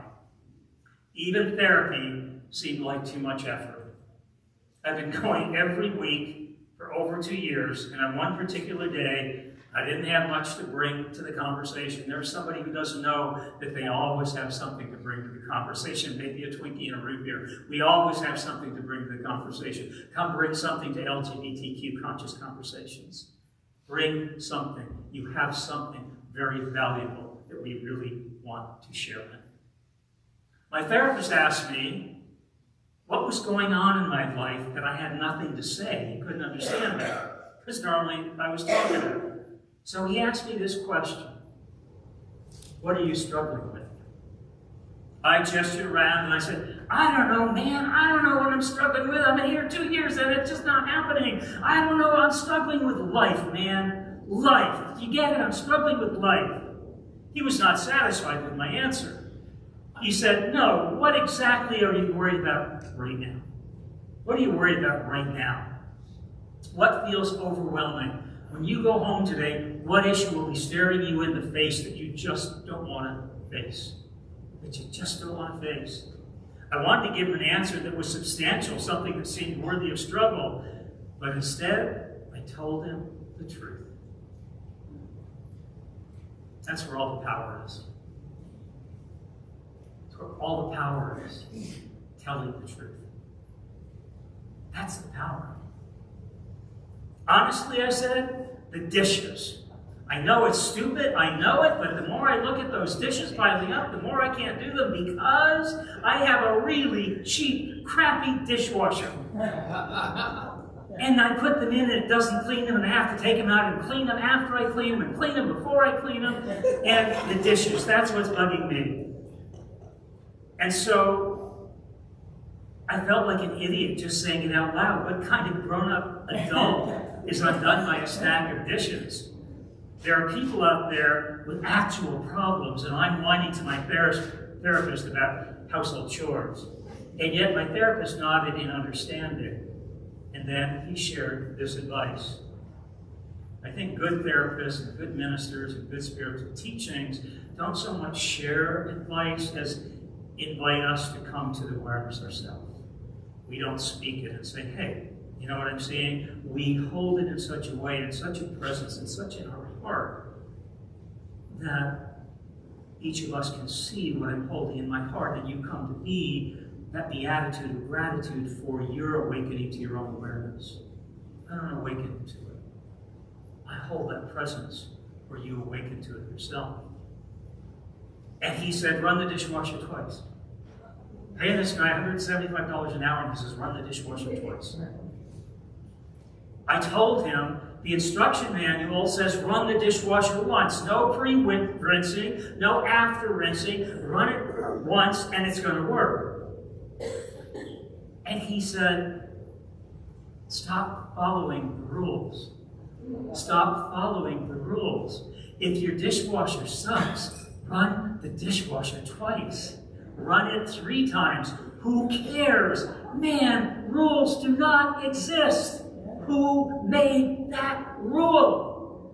Even therapy seemed like too much effort. I've been going every week for over 2 years, and on one particular day, I didn't have much to bring to the conversation. There's somebody who doesn't know that they always have something to bring to the conversation, maybe a Twinkie and a root beer. We always have something to bring to the conversation. Come bring something to LGBTQ conscious conversations. Bring something. You have something very valuable that we really want to share in. My therapist asked me what was going on in my life that I had nothing to say. He couldn't understand that, because normally I was talkative. So he asked me this question. What are you struggling with? I gestured around and I said, I don't know, man. I don't know what I'm struggling with. I've been here 2 years and it's just not happening. I don't know. I'm struggling with life, man. Life. You get it? I'm struggling with life. He was not satisfied with my answer. He said, no, what exactly are you worried about right now? What are you worried about right now? What feels overwhelming? When you go home today, what issue will be staring you in the face that you just don't want to face? That you just don't want to face? I wanted to give him an answer that was substantial, something that seemed worthy of struggle, but instead, I told him the truth. That's where all the power is. That's where all the power is. Telling the truth. That's the power. Honestly, I said, the dishes. I know it's stupid, I know it, but the more I look at those dishes piling up, the more I can't do them because I have a really cheap, crappy dishwasher. And I put them in and it doesn't clean them and I have to take them out and clean them after I clean them and clean them before I clean them. And the dishes, that's what's bugging me. And so I felt like an idiot just saying it out loud. What kind of grown-up adult is undone by a stack of dishes? There are people out there with actual problems, and I'm whining to my therapist about household chores. And yet my therapist nodded in understanding. And then he shared this advice. I think good therapists and good ministers and good spiritual teachings don't so much share advice as invite us to come to the awareness ourselves. We don't speak it and say, hey, you know what I'm saying? We hold it in such a way, in such a presence, in such in our heart, that each of us can see what I'm holding in my heart, and you come to be that beatitude of gratitude for your awakening to your own awareness. I don't awaken to it. I hold that presence where you awaken to it yourself. And he said, run the dishwasher twice. Paying this guy $175 an hour, and he says, run the dishwasher twice. I told him, the instruction manual says run the dishwasher once. No pre-rinsing, no after rinsing. Run it once and it's going to work. And he said, stop following the rules. Stop following the rules. If your dishwasher sucks, run the dishwasher twice. Run it 3 times. Who cares? Man, rules do not exist. Who made that rule?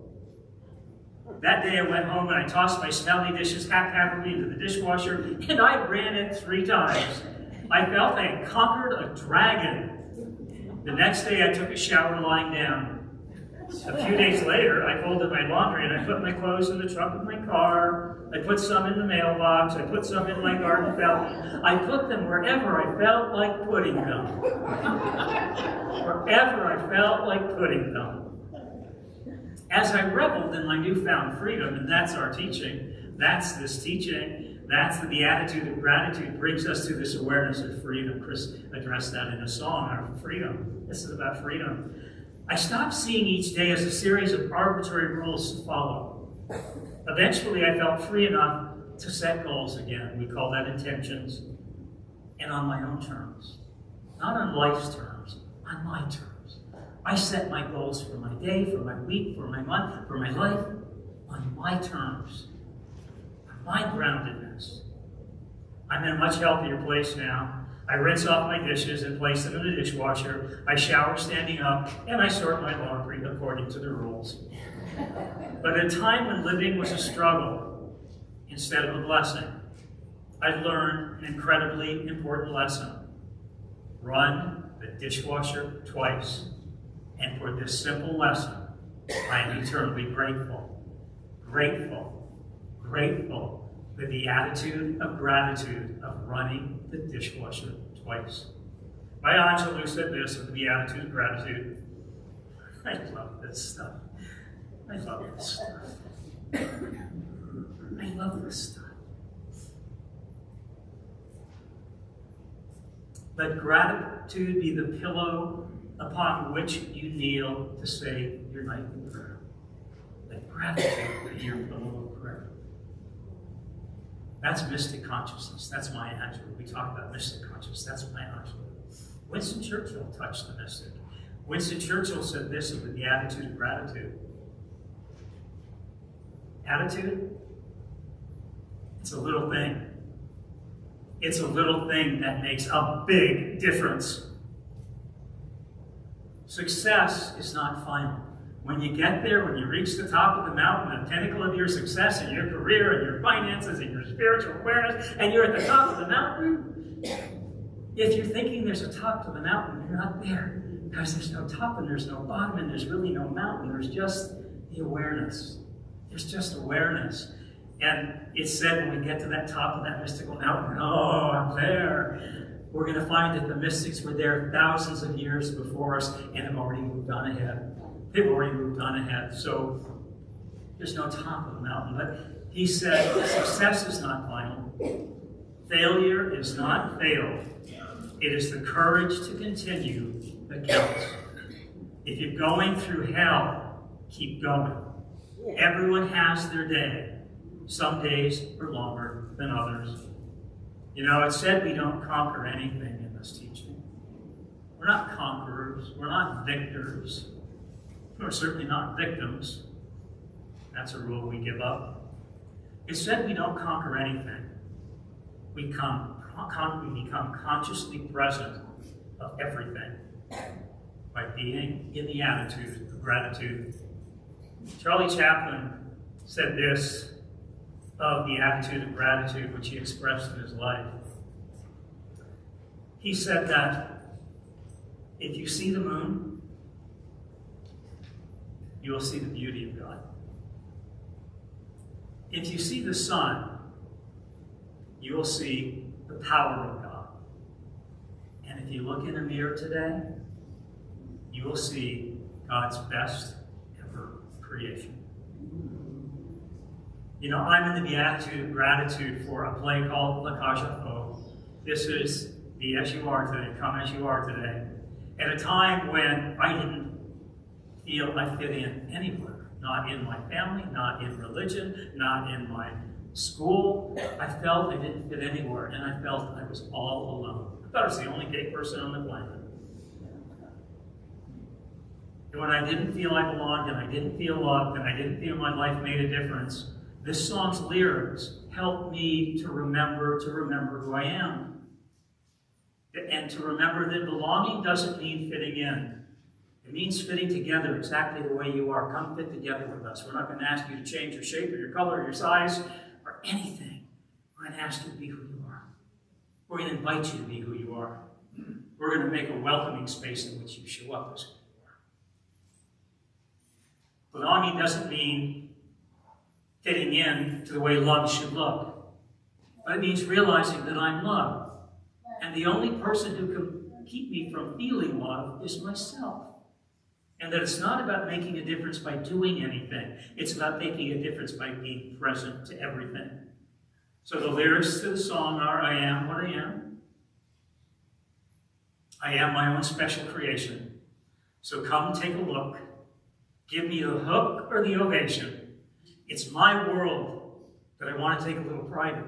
That day I went home and I tossed my smelly dishes haphazardly into the dishwasher, and I ran it 3 times. I felt I had conquered a dragon. The next day I took a shower lying down. A few days later, I folded my laundry and I put my clothes in the trunk of my car. I put some in the mailbox. I put some in my garden fountain. I put them wherever I felt like putting them. Wherever I felt like putting them. As I reveled in my newfound freedom, and that's our teaching, that's this teaching, that's the beatitude of gratitude brings us to this awareness of freedom. Chris addressed that in a song, our freedom. This is about freedom. I stopped seeing each day as a series of arbitrary rules to follow. Eventually, I felt free enough to set goals again. We call that intentions. And on my own terms. Not on life's terms, on my terms. I set my goals for my day, for my week, for my month, for my life, on my terms. On my groundedness. I'm in a much healthier place now. I rinse off my dishes and place them in the dishwasher. I shower standing up, and I sort my laundry according to the rules. But at a time when living was a struggle instead of a blessing, I learned an incredibly important lesson. Run the dishwasher twice. And for this simple lesson, I am eternally grateful. Grateful. Grateful for the attitude of gratitude of running the dishwasher twice. Maya Angelou said this of the attitude of gratitude. I love this stuff. I love this stuff. I love this stuff. Let gratitude be the pillow upon which you kneel to say your nightly prayer. Let gratitude be your pillow of prayer. That's mystic consciousness. That's Maya Angelou. We talk about mystic consciousness. That's Maya Angelou. Winston Churchill touched the mystic. Winston Churchill said this of the attitude of gratitude. Attitude? It's a little thing. It's a little thing that makes a big difference. Success is not final. When you get there, when you reach the top of the mountain, the pinnacle of your success and your career and your finances and your spiritual awareness, and you're at the top of the mountain, if you're thinking there's a top to the mountain, you're not there. Because there's no top and there's no bottom and there's really no mountain. There's just the awareness. There's just awareness. And it's said when we get to that top of that mystical mountain, oh, I'm there. We're going to find that the mystics were there thousands of years before us and have already moved on ahead. They've already moved on ahead. So there's no top of the mountain. But he said, success is not final. Failure is not failed. It is the courage to continue that counts. If you're going through hell, keep going. Everyone has their day. Some days are longer than others. You know, it's said we don't conquer anything in this teaching. We're not conquerors. We're not victors. We're certainly not victims. That's a rule we give up. It's said we don't conquer anything. We become consciously present of everything by being in the attitude of gratitude. Charlie Chaplin said this of the attitude of gratitude which he expressed in his life. He said that if you see the moon, you will see the beauty of God. If you see the sun, you will see the power of God. And if you look in a mirror today, you will see God's best ever creation. You know, I'm in the beatitude of gratitude for a play called La Cage aux Folles. This is Be As You Are Today, Come As You Are Today. At a time when I didn't feel I fit in anywhere. Not in my family, not in religion, not in my school. I felt I didn't fit anywhere, and I felt I was all alone. I thought I was the only gay person on the planet. And when I didn't feel I belonged, and I didn't feel loved, and I didn't feel my life made a difference, this song's lyrics helped me to remember who I am. And to remember that belonging doesn't mean fitting in. It means fitting together exactly the way you are. Come fit together with us. We're not going to ask you to change your shape or your color or your size or anything. We're going to ask you to be who you are. We're going to invite you to be who you are. We're going to make a welcoming space in which you show up as who you are. Belonging doesn't mean fitting in to the way love should look. But it means realizing that I'm loved. And the only person who can keep me from feeling love is myself. And that it's not about making a difference by doing anything. It's about making a difference by being present to everything. So the lyrics to the song are, I am what I am. I am my own special creation. So come take a look. Give me the hook or the ovation. It's my world that I want to take a little pride in.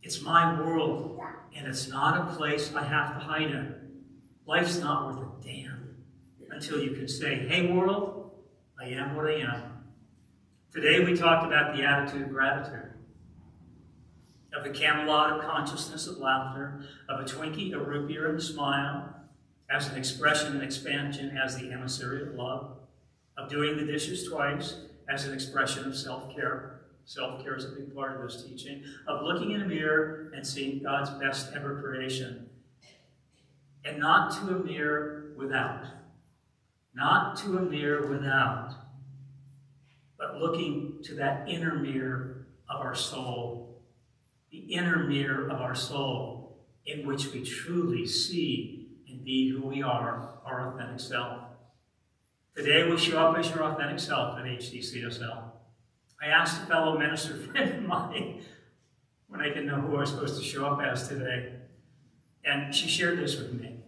It's my world, and it's not a place I have to hide in. Life's not worth a damn until you can say, hey world, I am what I am. Today we talked about the attitude of gratitude, of the Camelot of consciousness of laughter, of a Twinkie, a root beer, and a smile, as an expression and expansion as the emissary of love, of doing the dishes twice as an expression of self-care. Self-care is a big part of this teaching, of looking in a mirror and seeing God's best ever creation, and not to a mirror without. Not to a mirror without, but looking to that inner mirror of our soul, the inner mirror of our soul, in which we truly see and be who we are, our authentic self. Today we show up as your authentic self at HDCSL. I asked a fellow minister friend of mine when I didn't know who I was supposed to show up as today, and she shared this with me.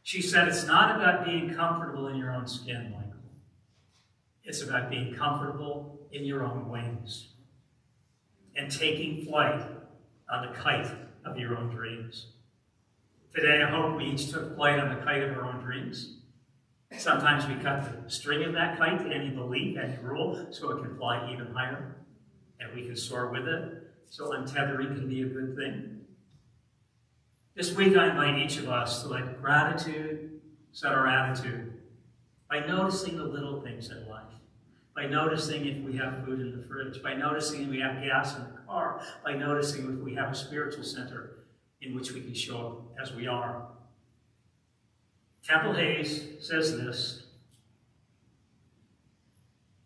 She said, it's not about being comfortable in your own skin, Michael. It's about being comfortable in your own wings and taking flight on the kite of your own dreams. Today, I hope we each took flight on the kite of our own dreams. Sometimes we cut the string of that kite to any belief, any rule, so it can fly even higher, and we can soar with it. So untethering can be a good thing. This week, I invite each of us to let gratitude set our attitude by noticing the little things in life, by noticing if we have food in the fridge, by noticing if we have gas in the car, by noticing if we have a spiritual center in which we can show up as we are. Temple Hayes says this: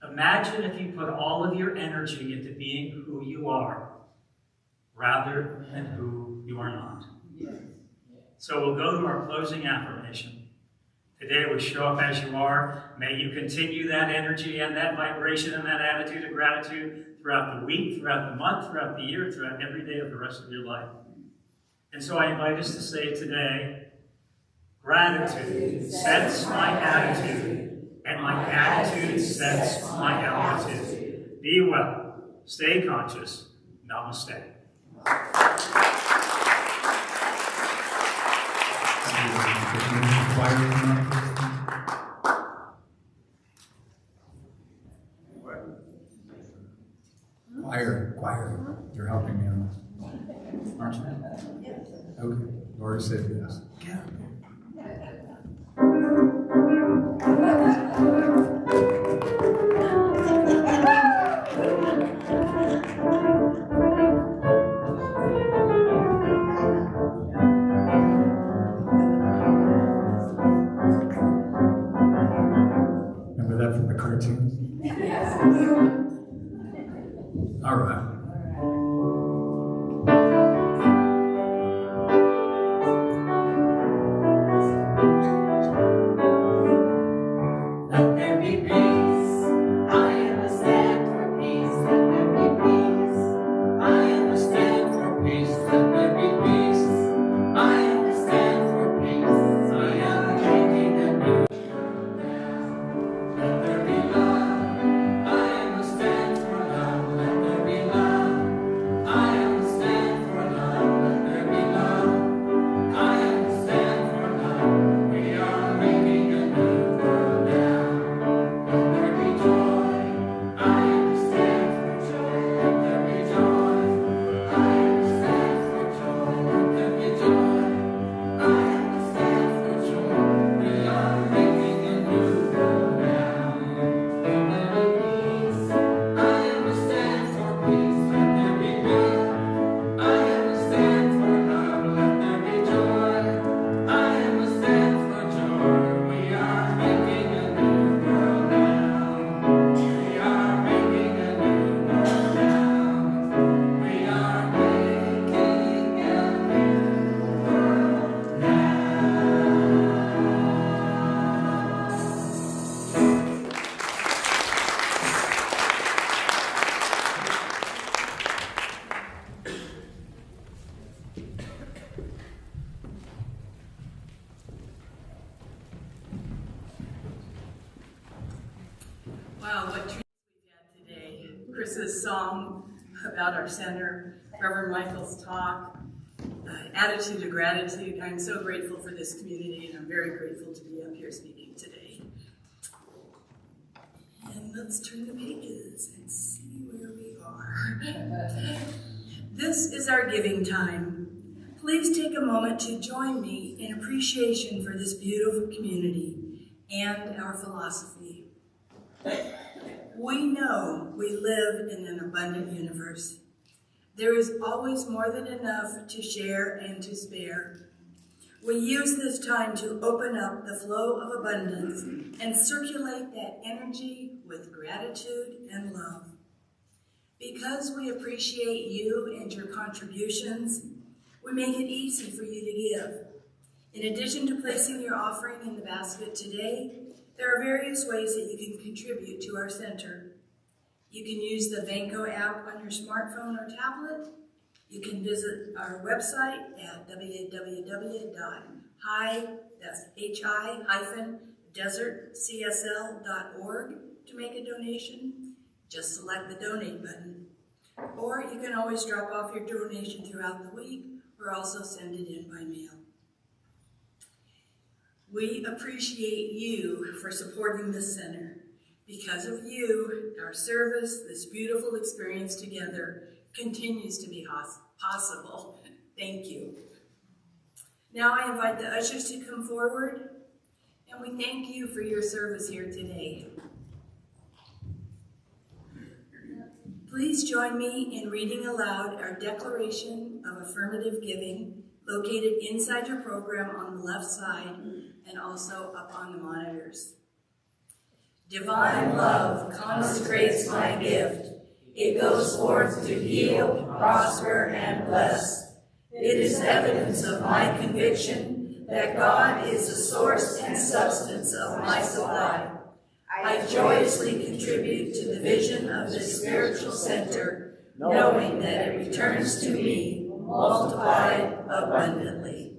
imagine if you put all of your energy into being who you are rather than who you are not. So we'll go to our closing affirmation. Today we show up as you are. May you continue that energy and that vibration and that attitude of gratitude throughout the week, throughout the month, throughout the year, throughout every day of the rest of your life. And so I invite us to say today, gratitude sets my attitude, and my attitude sets my altitude. Be well. Stay conscious. Namaste. Choir, you're helping me on this, aren't you? Yes. Okay, Laura said yes. Remember that from the cartoon? Yes. All right. Let there be peace. I am a stand for peace. Let there be peace. I am a stand for peace. Let there be peace. I am a stand for peace. I am making a new now. Let there be love. I am a stand for love. Let there be love. Chris's song about our center, Reverend Michael's talk, attitude of gratitude. I'm so grateful for this community, and I'm very grateful to be up here speaking today. And let's turn the pages and see where we are. This is our giving time. Please take a moment to join me in appreciation for this beautiful community and our philosophy. We know we live in an abundant universe. There is always more than enough to share and to spare. We use this time to open up the flow of abundance and circulate that energy with gratitude and love. Because we appreciate you and your contributions, we make it easy for you to give. In addition to placing your offering in the basket today, there are various ways that you can contribute to our center. You can use the Vanco app on your smartphone or tablet. You can visit our website at hi-desertscsl.org to make a donation. Just select the donate button. Or you can always drop off your donation throughout the week or also send it in by mail. We appreciate you for supporting this center. Because of you, our service, this beautiful experience together, continues to be possible. Thank you. Now I invite the ushers to come forward, and we thank you for your service here today. Please join me in reading aloud our Declaration of Affirmative Giving, located inside your program on the left side and also up on the monitors. Divine love consecrates my gift. It goes forth to heal, prosper, and bless. It is evidence of my conviction that God is the source and substance of my supply. I joyously contribute to the vision of the spiritual center, knowing that it returns to me multiplied abundantly.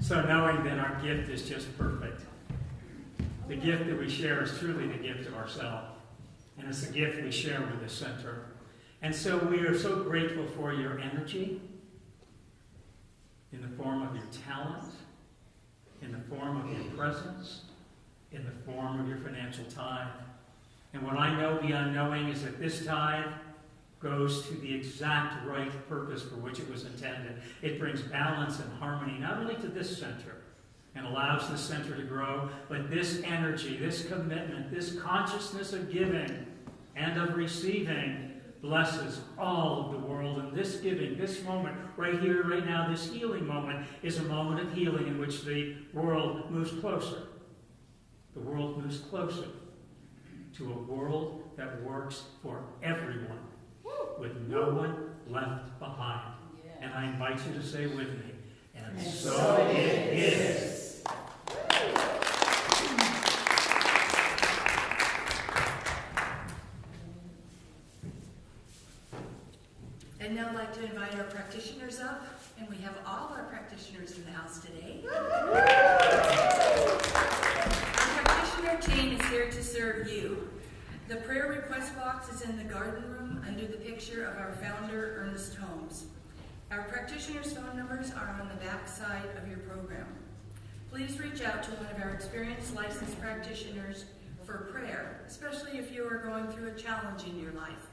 So knowing that our gift is just perfect. The gift that we share is truly the gift of ourselves. And it's a gift we share with the center. And so we are so grateful for your energy in the form of your talent, in the form of your presence, in the form of your financial tithe. And what I know beyond knowing is that this tithe goes to the exact right purpose for which it was intended. It brings balance and harmony not only to this center and allows the center to grow. But this energy, this commitment, this consciousness of giving and of receiving blesses all of the world. And this giving, this moment, right here, right now, this healing moment, is a moment of healing in which the world moves closer. The world moves closer to a world that works for everyone, with no one left behind. And I invite you to say with me, and so it is. And now I'd like to invite our practitioners up, and we have all our practitioners in the house today. Our practitioner team is here to serve you. The prayer request box is in the garden room under the picture of our founder, Ernest Holmes. Our practitioners' phone numbers are on the back side of your program. Please reach out to one of our experienced licensed practitioners for prayer, especially if you are going through a challenge in your life.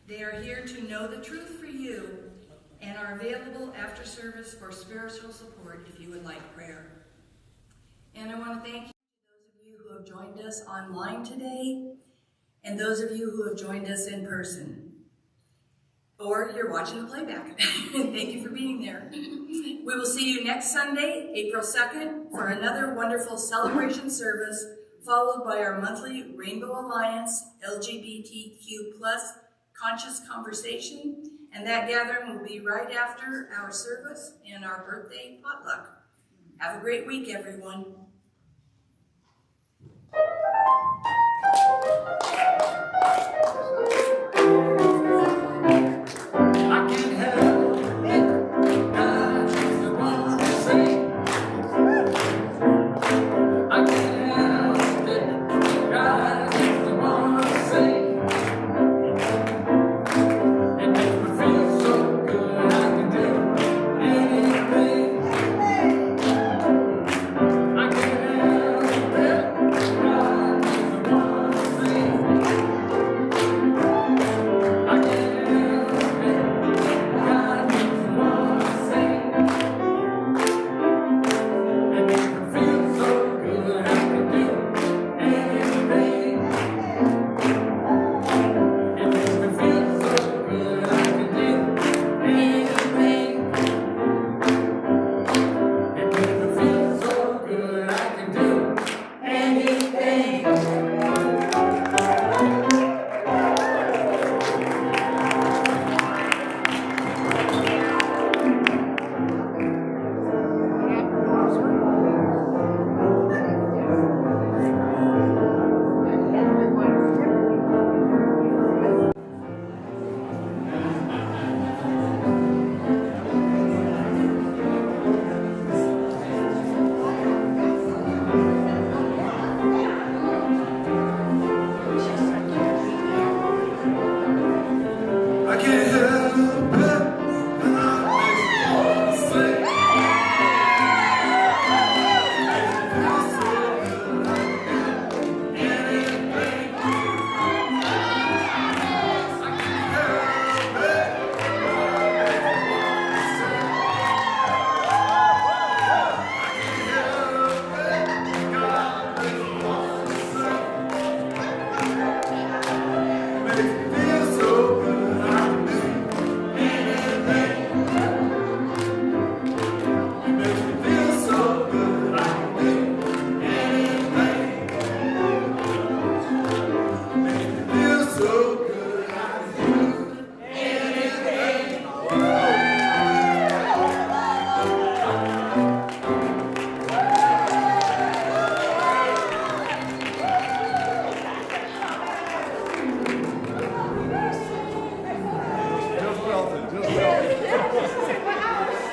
They are here to know the truth for you and are available after service for spiritual support if you would like prayer. And I want to thank you to those of you who have joined us online today and those of you who have joined us in person. Or you're watching the playback. Thank you for being there. We will see you next Sunday, April 2nd, for another wonderful celebration service, followed by our monthly Rainbow Alliance LGBTQ+ conscious conversation, and that gathering will be right after our service and our birthday potluck. Have a great week, everyone.